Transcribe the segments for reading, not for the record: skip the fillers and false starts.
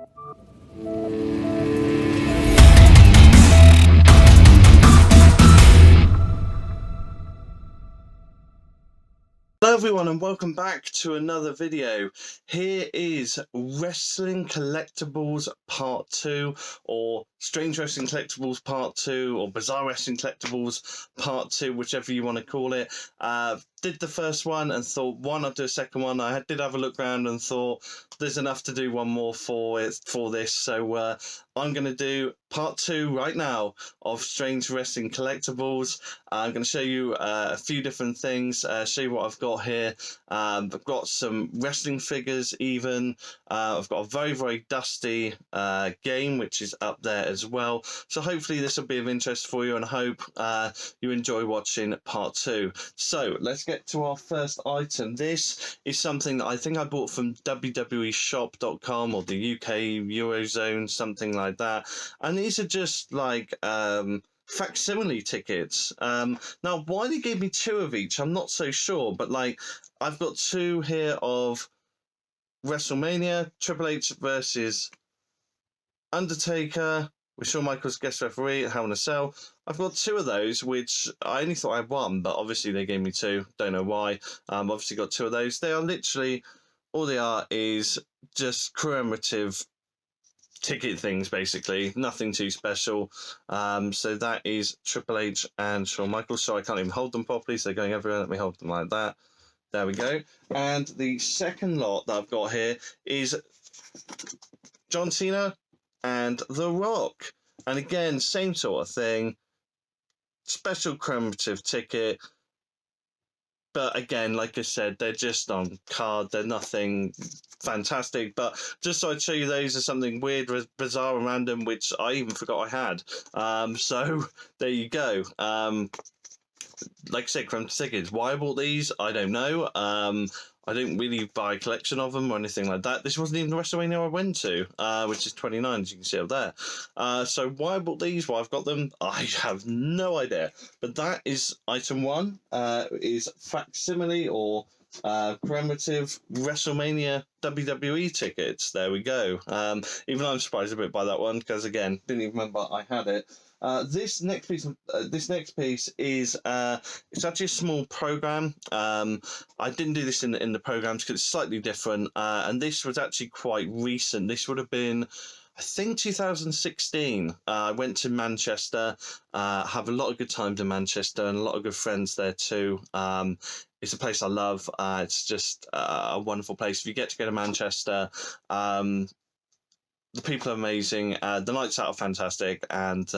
Hello everyone and welcome back to another video. Here is Wrestling Collectables Part 2, or Strange Wrestling Collectables Part 2, or Bizarre Wrestling Collectables Part 2, whichever you want to call it. Did the first one and thought, why not do a second one? I did have a look around and thought there's enough to do one more for this, so I'm going to do Part 2 right now of Strange Wrestling Collectables. I'm going to show you a few different things, show you what I've got here. I've got some wrestling figures even. I've got a very, very dusty game, which is up there as well. So hopefully this will be of interest for you, and I hope you enjoy watching Part 2. So let's get to our first item. This is something that I think I bought from www.shop.com or the UK Eurozone, something like that. And these are just like facsimile tickets. Now, why they gave me two of each, I'm not so sure, but like I've got two here of WrestleMania, Triple H versus Undertaker, with Shawn Michaels guest referee at Hell in a Cell. I've got two of those, which I only thought I had one, but obviously they gave me two. Don't know why. Obviously got two of those. They are literally, all they are is just commemorative ticket things, basically. Nothing too special. So that is Triple H and Shawn Michaels. So I can't even hold them properly, so they're going everywhere. Let me hold them like that. There we go. And the second lot that I've got here is John Cena and The Rock. And again, same sort of thing. Special commemorative ticket. But again, like I said, they're just on card. They're nothing fantastic. But just so I'd show you, those are something weird, bizarre, and random, which I even forgot I had. So there you go. Like I said, commemorative tickets. Why I bought these, I don't know. I didn't really buy a collection of them or anything like that. This wasn't even the WrestleMania I went to, which is 29, as you can see up there. So why I bought these, why I've got them, I have no idea. But that is item one, is facsimile or commemorative WrestleMania WWE tickets. There we go. Even I'm surprised a bit by that one, because again, didn't even remember I had it. This next piece is it's actually a small program. I didn't do this in the programs because it's slightly different, and this was actually quite recent. This would have been, I think, 2016. I went to Manchester, have a lot of good times in Manchester, and a lot of good friends there too. It's a place I love. It's just a wonderful place. If you get to go to Manchester, the people are amazing. The nights out are fantastic, and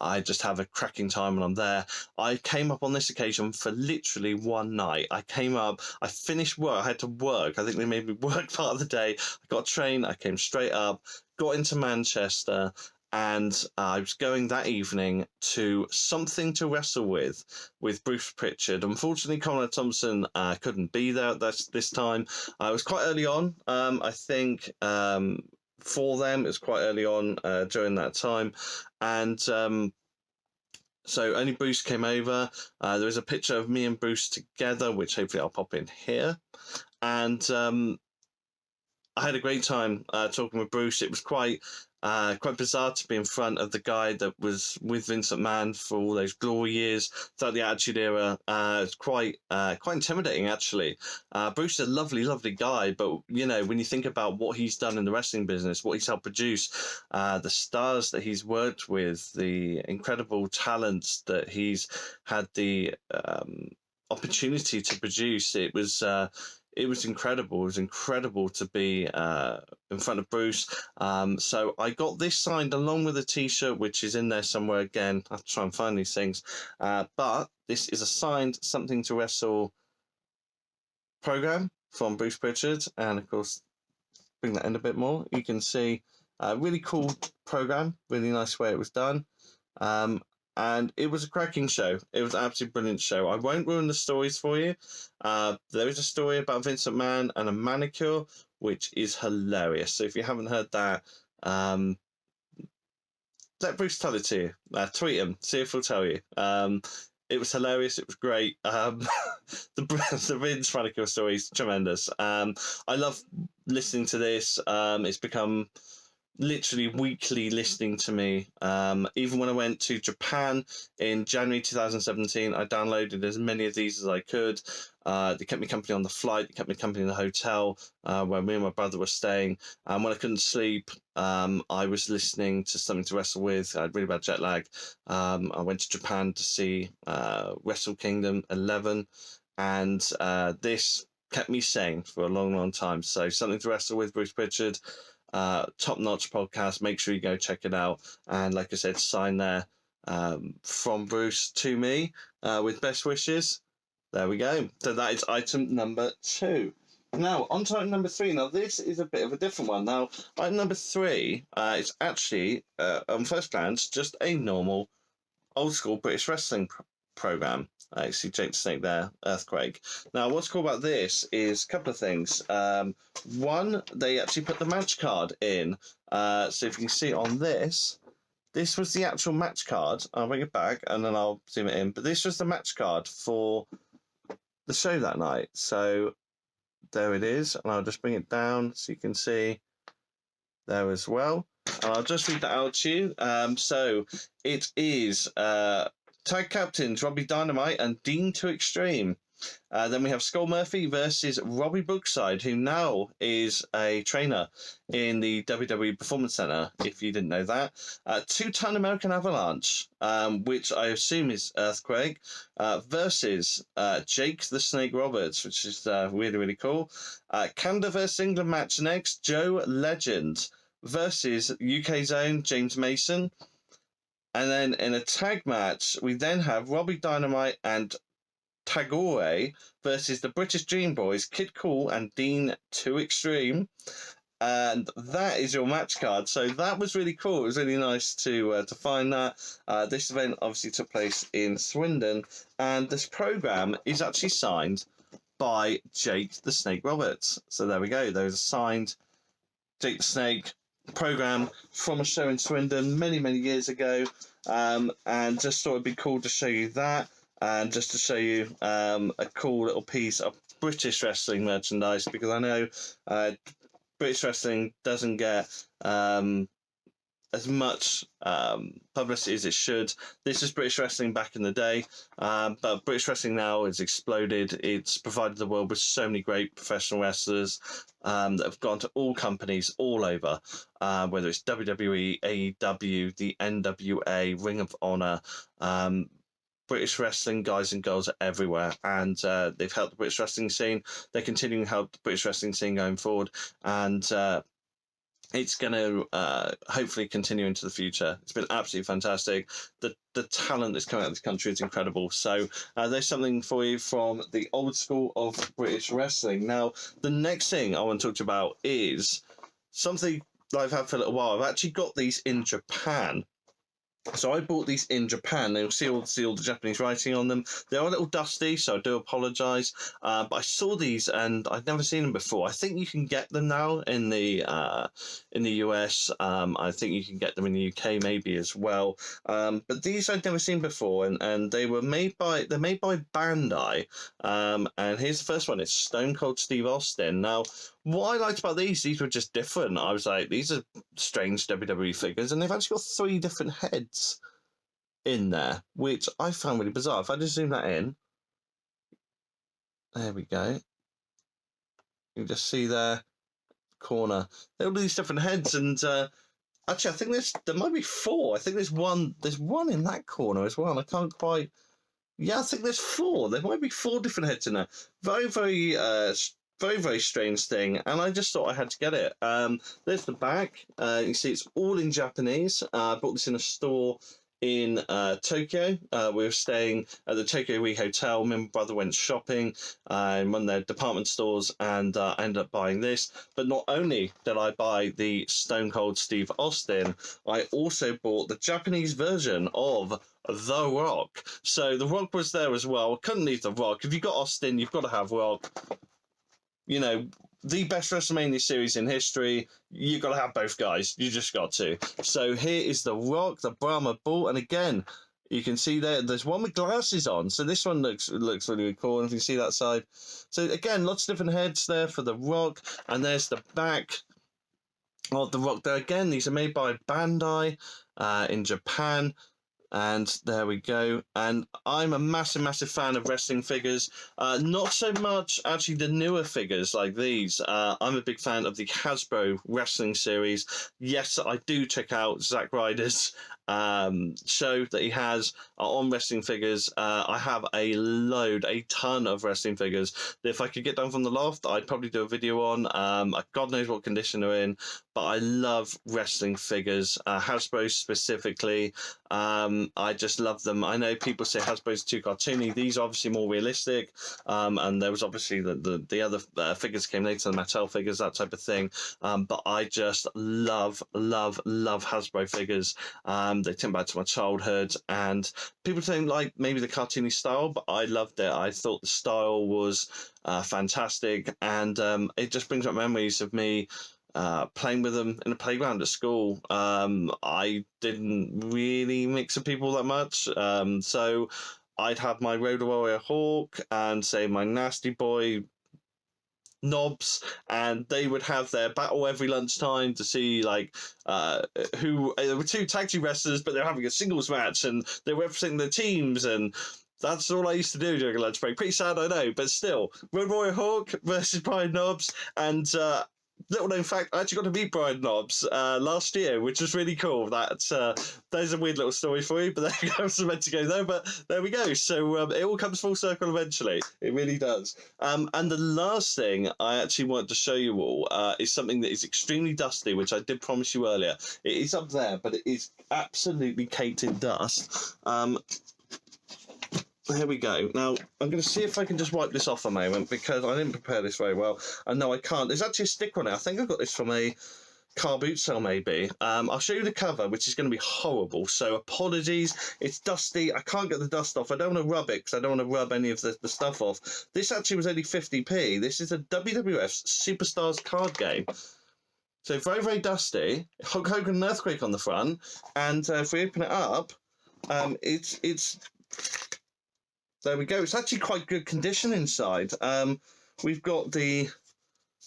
I just have a cracking time when I'm there. I came up on this occasion for literally one night. I came up, I finished work, I had to work. I think they made me work part of the day. I got a train, I came straight up, got into Manchester, and I was going that evening to Something to Wrestle with Bruce Prchard. Unfortunately, Conrad Thompson couldn't be there this time. I was quite early on, I think. For them, it was quite early on during that time, and so only Bruce came over. There was a picture of me and Bruce together, which hopefully I'll pop in here, and I had a great time talking with Bruce. It was quite bizarre to be in front of the guy that was with Vince McMahon for all those glory years throughout the Attitude Era. It's quite intimidating, actually. Bruce is a lovely, lovely guy, but you know, when you think about what he's done in the wrestling business, what he's helped produce, the stars that he's worked with, the incredible talents that he's had the opportunity to produce, it was incredible. It was incredible to be in front of Bruce. So I got this signed along with a t-shirt, which is in there somewhere. Again, I have to try and find these things. But this is a signed Something to Wrestle program from Bruce Prchard. And of course, bring that in a bit more. You can see a really cool program, really nice way it was done. And it was a cracking show. It was an absolutely brilliant show. I won't ruin the stories for you. There is a story about Vince McMahon and a manicure, which is hilarious. So if you haven't heard that, let Bruce tell it to you. Tweet him, see if he'll tell you. It was hilarious. It was great. The Vince manicure story is tremendous. I love listening to this. It's become literally weekly listening to me. Even when I went to Japan in January 2017, I downloaded as many of these as I could. They kept me company on the flight, they kept me company in the hotel where me and my brother were staying. And when I couldn't sleep, I was listening to something to wrestle with. I had really bad jet lag. I went to Japan to see Wrestle Kingdom 11, and this kept me sane for a long, long time. So something to wrestle with, Bruce Prchard. Top-notch podcast. Make sure you go check it out. And like I said, sign there from Bruce to me with best wishes. There we go. So that is item number 2. Now, on to item number 3. Now, this is a bit of a different one. Now, item number 3 is actually, on first glance, just a normal old-school British wrestling program. I see Jake the Snake there, Earthquake. Now, what's cool about this is a couple of things. One, they actually put the match card in. So if you can see on this was the actual match card. I'll bring it back and then I'll zoom it in. But this was the match card for the show that night. So there it is. And I'll just bring it down so you can see there as well. And I'll just read that out to you. So it is tag captains Robbie Dynamite and Dean to Extreme. Then we have Skull Murphy versus Robbie Brookside, who now is a trainer in the WWE Performance Center, if you didn't know that. 2-ton American Avalanche, which I assume is Earthquake, versus Jake the Snake Roberts, which is really, really cool. Canada versus England match next, Joe Legend versus UK's own James Mason. And then in a tag match, we then have Robbie Dynamite and Tagore versus the British Dream Boys, Kid Cool and Dean to Extreme. And that is your match card. So that was really cool. It was really nice to find that. This event obviously took place in Swindon. And this program is actually signed by Jake the Snake Roberts. So there we go. There's a signed Jake the Snake program from a show in Swindon many, many years ago, and just thought it'd be cool to show you that, and just to show you a cool little piece of British wrestling merchandise, because I know British wrestling doesn't get as much publicity as it should. This is British wrestling back in the day, but British wrestling now has exploded. It's provided the world with so many great professional wrestlers that have gone to all companies all over, whether it's WWE, AEW, the NWA, Ring of Honor. British wrestling guys and girls are everywhere, and they've helped the British wrestling scene. They're continuing to help the British wrestling scene going forward, and it's going to hopefully continue into the future. It's been absolutely fantastic. The talent that's coming out of this country is incredible. So there's something for you from the old school of British wrestling. Now, the next thing I want to talk to you about is something that I've had for a little while. I've actually got these in Japan. So I bought these in Japan. You'll see all the Japanese writing on them. They're a little dusty, so I do apologise. But I saw these and I'd never seen them before. I think you can get them now in the US. I think you can get them in the UK maybe as well. But these I'd never seen before, and they're made by Bandai. And here's the first one. It's Stone Cold Steve Austin. Now, what I liked about these were just different. I was like, these are strange WWE figures, and they've actually got 3 different heads in there, which I found really bizarre. If I just zoom that in, there we go. You can just see there, corner. There are all these different heads, and actually, I think there might be 4. I think there's one in that corner as well. I can't quite. Yeah, I think there's 4. There might be 4 different heads in there. Very, very. Very, very strange thing, and I just thought I had to get it. There's the back. You see it's all in Japanese. I bought this in a store in Tokyo. We were staying at the Tokyo Wii Hotel. Me and my brother went shopping in one of their department stores, and I ended up buying this. But not only did I buy the Stone Cold Steve Austin, I also bought the Japanese version of The Rock. So The Rock was there as well. Couldn't leave The Rock. If you've got Austin, you've got to have Rock. You know, the best WrestleMania series in history, you've got to have both guys. You just got to. So here is The Rock, the Brahma Bull, and again, you can see there's one with glasses on. So this one looks really cool, and if you see that side. So again, lots of different heads there for The Rock, and there's the back. of The Rock there again. These are made by Bandai in Japan. And there we go. And I'm a massive fan of wrestling figures. Not so much actually the newer figures like these. I'm a big fan of the Hasbro wrestling series. Yes, I do check out Zack Ryder's show that he has on wrestling figures. I have a ton of wrestling figures. If I could get down from the loft, I'd probably do a video on. God knows what condition they're in, but I love wrestling figures. Hasbro specifically. I just love them. I know people say Hasbro's too cartoony. These are obviously more realistic. And there was obviously the other figures came later, the Mattel figures, that type of thing. But I just love Hasbro figures. They take me back to my childhood, and people don't like maybe the cartoony style, but I loved it. I thought the style was fantastic, and it just brings up memories of me playing with them in a playground at school. I didn't really mix with people that much, so I'd have my Road Warrior Hawk and say my Nasty Boy Knobs, and they would have their battle every lunchtime to see like who there were two tag team wrestlers, but they're having a singles match, and they were representing their teams, and that's all I used to do during a lunch break. Pretty sad, I know, but still, Road Warrior Hawk versus Brian Knobs, and little known fact, I actually got to meet Brian Knobs last year, which was really cool. There's a weird little story for you, but there I was meant to go there, but there we go. So it all comes full circle eventually. It really does. And the last thing I actually wanted to show you all is something that is extremely dusty, which I did promise you earlier. It is up there, but it is absolutely caked in dust. Here we go. Now, I'm going to see if I can just wipe this off a moment, because I didn't prepare this very well. And no, I can't. There's actually a sticker on it. I think I got this from a car boot sale, maybe. I'll show you the cover, which is going to be horrible. So apologies. It's dusty. I can't get the dust off. I don't want to rub it, because I don't want to rub any of the stuff off. This actually was only 50p. This is a WWF Superstars card game. So very dusty. Hulk Hogan and Earthquake on the front. And if we open it up, it's there we go. It's actually quite good condition inside. We've got the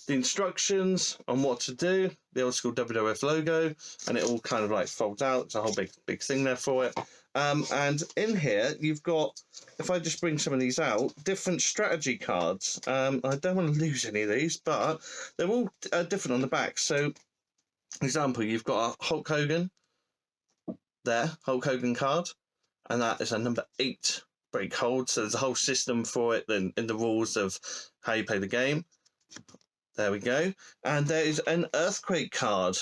instructions on what to do, the old school WWF logo, and it all kind of like folds out. It's a whole big thing there for it. And in here, you've got, if I just bring some of these out, different strategy cards. I don't want to lose any of these, but they're all different on the back. So, example, you've got a Hulk Hogan there, Hulk Hogan card, and that is a number 8. Break hold, so there's a whole system for it then in the rules of how you play the game. There we go. And there is an Earthquake card,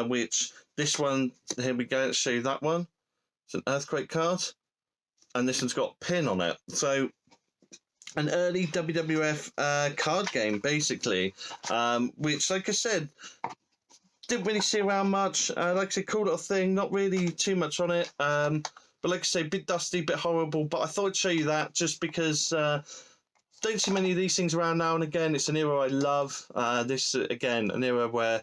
which this one, here we go, let's show you that one. It's an Earthquake card, and this one's got pin on it. So an early WWF card game, basically, which, like I said, didn't really see around much. Like I said, cool little thing, not really too much on it. But like I say, a bit dusty, a bit horrible. But I thought I'd show you that just because don't see many of these things around now and again. It's an era I love. This, again, an era where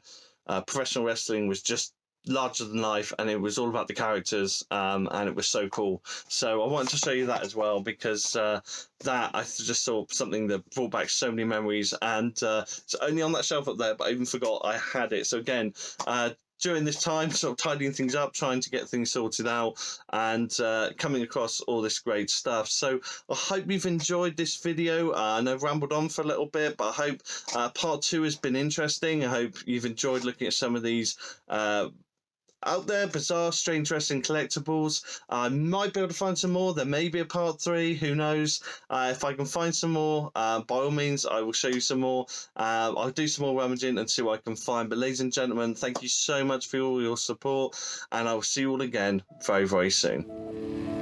professional wrestling was just larger than life, and it was all about the characters, and it was so cool. So I wanted to show you that as well, because that I just saw something that brought back so many memories, and it's only on that shelf up there, but I even forgot I had it. So again, during this time, sort of tidying things up, trying to get things sorted out, and coming across all this great stuff. So I hope you've enjoyed this video. I know I've rambled on for a little bit, but I hope part 2 has been interesting. I hope you've enjoyed looking at some of these out there, bizarre, strange wrestling collectibles. I might be able to find some more. There may be a part 3, who knows. If I can find some more, by all means, I will show you some more. I'll do some more rummaging and see what I can find. But ladies and gentlemen, thank you so much for all your support, and I will see you all again very soon.